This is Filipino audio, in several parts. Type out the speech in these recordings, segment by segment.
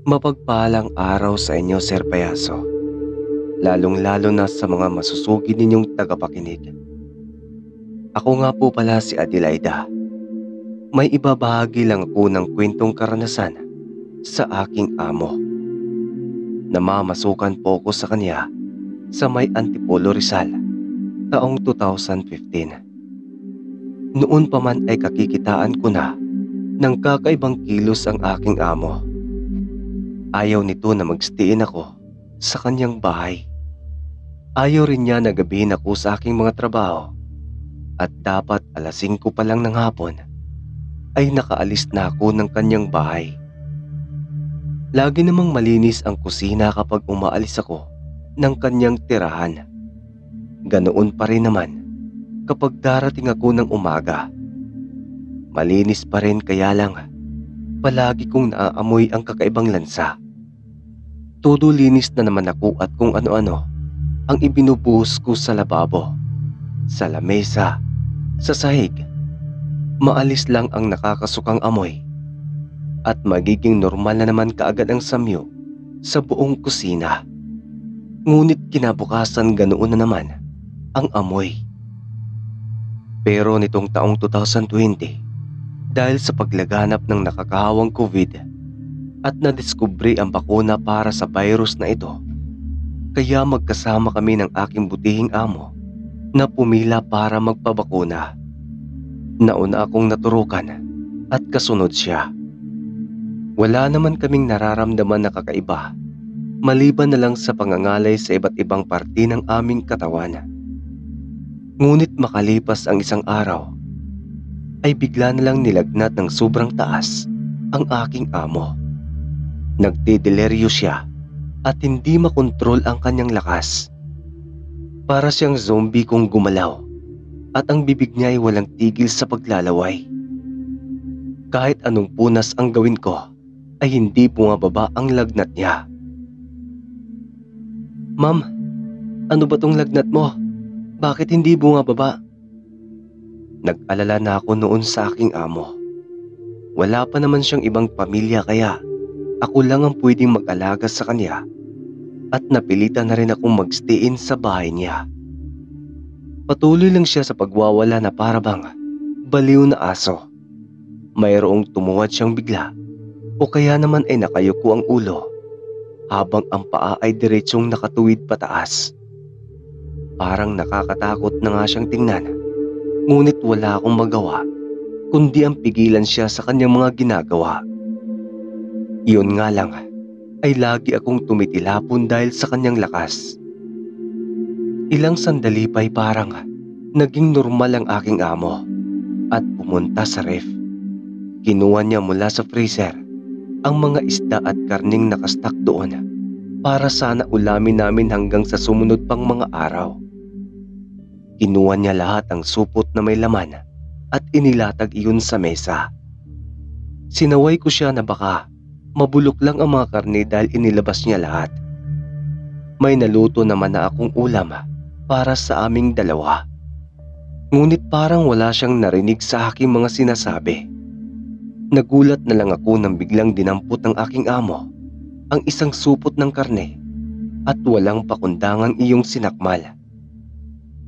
Mapagpalang araw sa inyo, Sir Payaso, lalong-lalo na sa mga masusugid ninyong tagapakinig. Ako nga po pala si Adelaida. May ibabahagi lang ako ng kwentong karanasan sa aking amo. Namamasukan po ako sa kanya sa may Antipolo, Rizal, taong 2015. Noon pa man ay kakikitaan ko na ng kakaibang kilos ang aking amo. Ayaw nito na magstayin ako sa kanyang bahay. Ayaw rin niya na gabihin ako sa aking mga trabaho at dapat 5:00 pa lang ng hapon ay nakaalis na ako ng kanyang bahay. Lagi namang malinis ang kusina kapag umaalis ako ng kanyang tirahan. Ganoon pa rin naman kapag darating ako ng umaga. Malinis pa rin, kaya lang palagi kong naaamoy ang kakaibang lansa. Todo linis na naman ako at kung ano-ano ang ibinubuhos ko sa lababo, sa lamesa, sa sahig. Maalis lang ang nakakasukang amoy at magiging normal na naman kaagad ang samyo sa buong kusina. Ngunit kinabukasan ganoon na naman ang amoy. Pero nitong taong 2020, dahil sa paglaganap ng nakakahawang COVID at nadiskubre ang bakuna para sa virus na ito, kaya magkasama kami ng aking butihing amo na pumila para magpabakuna. Nauna akong naturukan at kasunod siya. Wala naman kaming nararamdaman na kakaiba, maliban na lang sa pangangalay sa iba't ibang parte ng aming katawan. Ngunit makalipas ang isang araw, ay bigla na lang nilagnat ng sobrang taas ang aking amo. Nagdedeleryo siya at hindi makontrol ang kanyang lakas. Para siyang zombie kung gumalaw at ang bibig niya ay walang tigil sa paglalaway. Kahit anong punas ang gawin ko ay hindi bumababa ang lagnat niya. "Ma'am, ano ba tong lagnat mo? Bakit hindi bumababa?" Nag-alala na ako noon sa aking amo. Wala pa naman siyang ibang pamilya, kaya ako lang ang pwedeng mag-alaga sa kanya at napilitan na rin akong magstayin sa bahay niya. Patuloy lang siya sa pagwawala na para bang baliw na aso. Mayroong tumuwad siyang bigla o kaya naman ay nakayuko ang ulo habang ang paa ay diretsyong nakatuwid pataas. Parang nakakatakot na nga siyang tingnan. Ngunit wala akong magawa kundi ang pigilan siya sa kanyang mga ginagawa. Iyon nga lang ay lagi akong tumitilapon dahil sa kanyang lakas. Ilang sandali pa ay parang naging normal ang aking amo at pumunta sa ref. Kinuha niya mula sa freezer ang mga isda at karning nakastak doon para sana ulamin namin hanggang sa sumunod pang mga araw. Kinuha niya lahat ang supot na may laman at inilatag iyon sa mesa. Sinaway ko siya na baka mabulok lang ang mga karne dahil inilabas niya lahat. May naluto naman na akong ulam para sa aming dalawa. Ngunit parang wala siyang narinig sa aking mga sinasabi. Nagulat na lang ako nang biglang dinampot ng aking amo ang isang supot ng karne at walang pakundangang iyong sinakmal.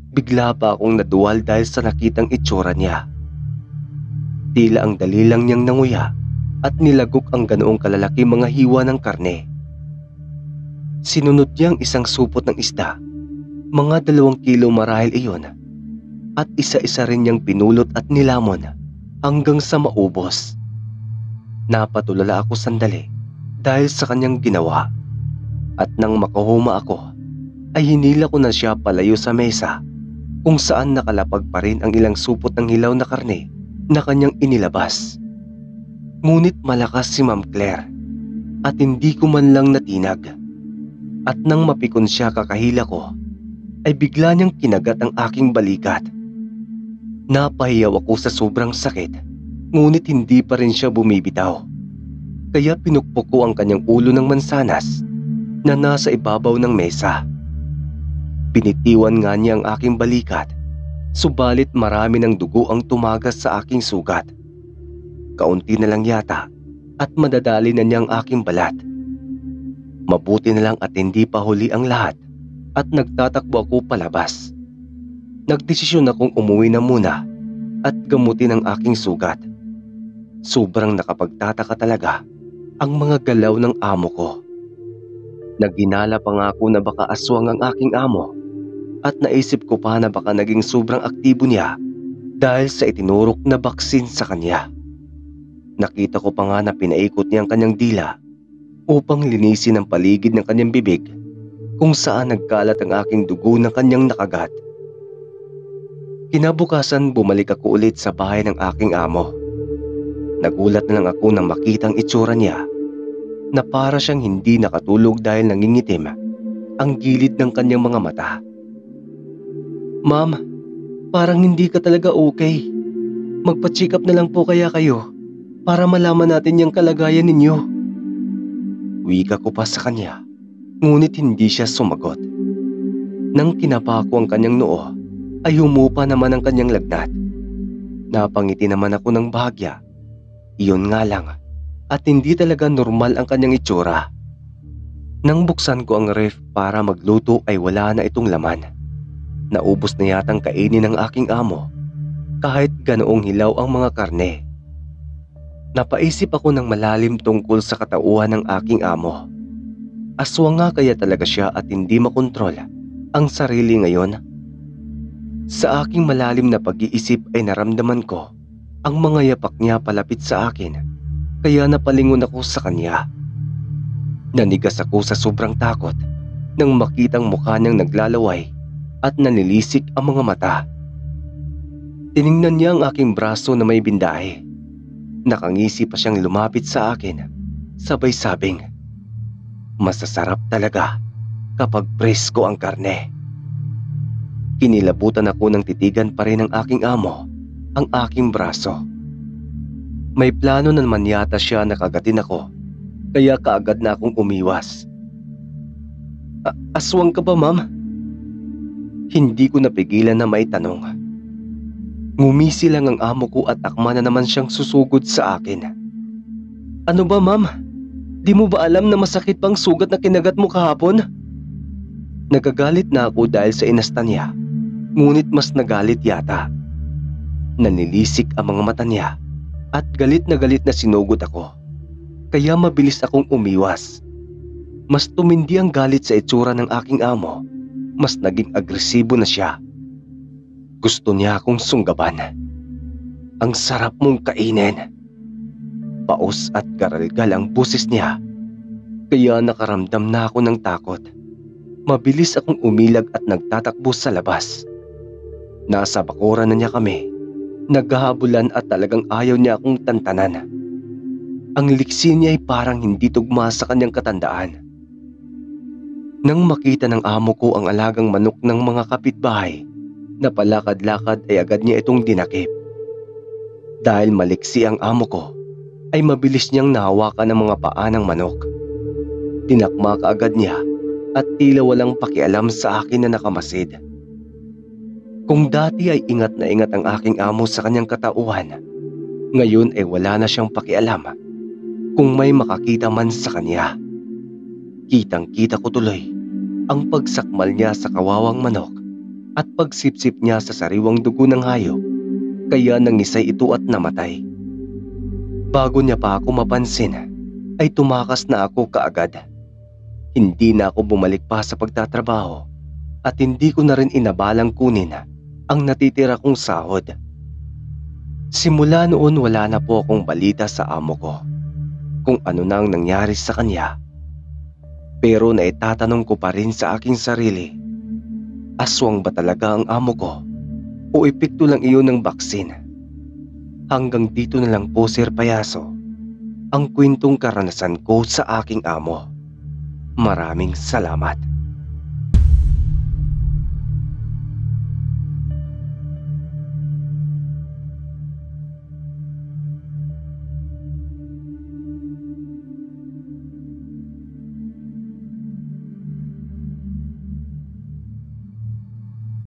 Bigla pa akong naduwal dahil sa nakitang itsura niya. Tila ang dali lang niyang nanguya at nilagok ang ganoong kalalaki mga hiwa ng karne. Sinunod niya ang isang supot ng isda, mga 2 kilo marahil iyon, at isa-isa rin niyang pinulot at nilamon hanggang sa maubos. Napatulala ako sandali dahil sa kanyang ginawa, at nang makahuma ako ay hinila ko na siya palayo sa mesa kung saan nakalapag pa rin ang ilang supot ng hilaw na karne na kanyang inilabas. Ngunit malakas si Ma'am Claire at hindi ko man lang natinag. At nang mapikon siya kakahila ko, ay bigla niyang kinagat ang aking balikat. Napahiyaw ako sa sobrang sakit, ngunit hindi pa rin siya bumibitaw. Kaya pinukpok ko ang kanyang ulo ng mansanas na nasa ibabaw ng mesa. Binitiwan nga niya ang aking balikat, subalit marami ng dugo ang tumagas sa aking sugat. Kaunti na lang yata at madadali na niya ang aking balat. Mabuti na lang at hindi pa huli ang lahat at nagtatakbo ako palabas. Nagdesisyon akong umuwi na muna at gamutin ang aking sugat. Sobrang nakapagtataka talaga ang mga galaw ng amo ko. Nagginala pa nga ako na baka aswang ang aking amo at naisip ko pa na baka naging sobrang aktibo niya dahil sa itinurok na baksin sa kanya. Nakita ko pa nga na pinaikot niya ang kanyang dila upang linisin ang paligid ng kanyang bibig kung saan nagkalat ang aking dugo ng kanyang nakagat. Kinabukasan bumalik ako ulit sa bahay ng aking amo. Nagulat na lang ako nang makita ang itsura niya na para siyang hindi nakatulog dahil nangingitim ang gilid ng kanyang mga mata. "Ma'am, parang hindi ka talaga okay. Magpa-check up na lang po kaya kayo para malaman natin yung kalagayan ninyo." Wika ko pa sa kanya, ngunit hindi siya sumagot. Nang kinapa ko ang kanyang noo, ay humupa naman ang kanyang lagnat. Napangiti naman ako ng bahagya. Iyon nga lang, at hindi talaga normal ang kanyang itsura. Nang buksan ko ang ref para magluto ay wala na itong laman. Naubos na yatang kainin ng aking amo, kahit ganoong hilaw ang mga karne. Napaisip ako ng malalim tungkol sa katauhan ng aking amo. Aswang nga kaya talaga siya at hindi makontrol ang sarili ngayon? Sa aking malalim na pag-iisip ay naramdaman ko ang mga yapak niya palapit sa akin, kaya napalingon ako sa kanya. Nanigas ako sa sobrang takot nang makitang mukha niyang naglalaway at nanilisik ang mga mata. Tiningnan niya ang aking braso na may bindahe. Nakangisi pa siyang lumapit sa akin, sabay sabing, "Masasarap talaga kapag presko ang karne." Kinilabutan ako ng titigan pa rin ng aking amo ang aking braso. May plano na naman yata siya na kagatin ako, kaya kaagad na akong umiwas. "Aswang ka ba, ma'am?" Hindi ko napigilan na may tanong. Ngumisi lang ang amo ko at akma na naman siyang susugod sa akin. "Ano ba, ma'am? Di mo ba alam na masakit pang sugat na kinagat mo kahapon?" Nagagalit na ako dahil sa inasta niya, ngunit mas nagalit yata. Nanilisik ang mga mata niya at galit na sinugod ako. Kaya mabilis akong umiwas. Mas tumindi ang galit sa itsura ng aking amo. Mas naging agresibo na siya. Gusto niya akong sunggaban. "Ang sarap mong kainin." Paos at garalgal ang busis niya. Kaya nakaramdam na ako ng takot. Mabilis akong umilag at nagtatakbo sa labas. Nasa bakuran na niya kami. Naghahabulan at talagang ayaw niya akong tantanan. Ang liksi niya ay parang hindi tugma sa kanyang katandaan. Nang makita ng amo ko ang alagang manok ng mga kapitbahay na palakad-lakad ay agad niya itong dinakip. Dahil maliksi ang amo ko, ay mabilis niyang nahawakan ng mga paa ng manok. Tinakma kaagad niya at tila walang pakialam sa akin na nakamasid. Kung dati ay ingat na ingat ang aking amo sa kanyang katauhan, ngayon ay wala na siyang pakialam kung may makakita man sa kanya. Kitang-kita ko tuloy ang pagsakmal niya sa kawawang manok at pagsipsip niya sa sariwang dugo ng hayop, kaya nangisay ito at namatay. Bago niya pa ako mapansin, ay tumakas na ako kaagad. Hindi na ako bumalik pa sa pagtatrabaho at hindi ko na rin inabalang kunin ang natitira kong sahod. Simula noon wala na po akong balita sa amo ko kung ano na ang nangyari sa kanya. Pero naitatanong ko pa rin sa aking sarili, aswang ba talaga ang amo ko o epekto lang iyon ng baksin? Hanggang dito na lang po, Sir Payaso, ang kwentong karanasan ko sa aking amo. Maraming salamat.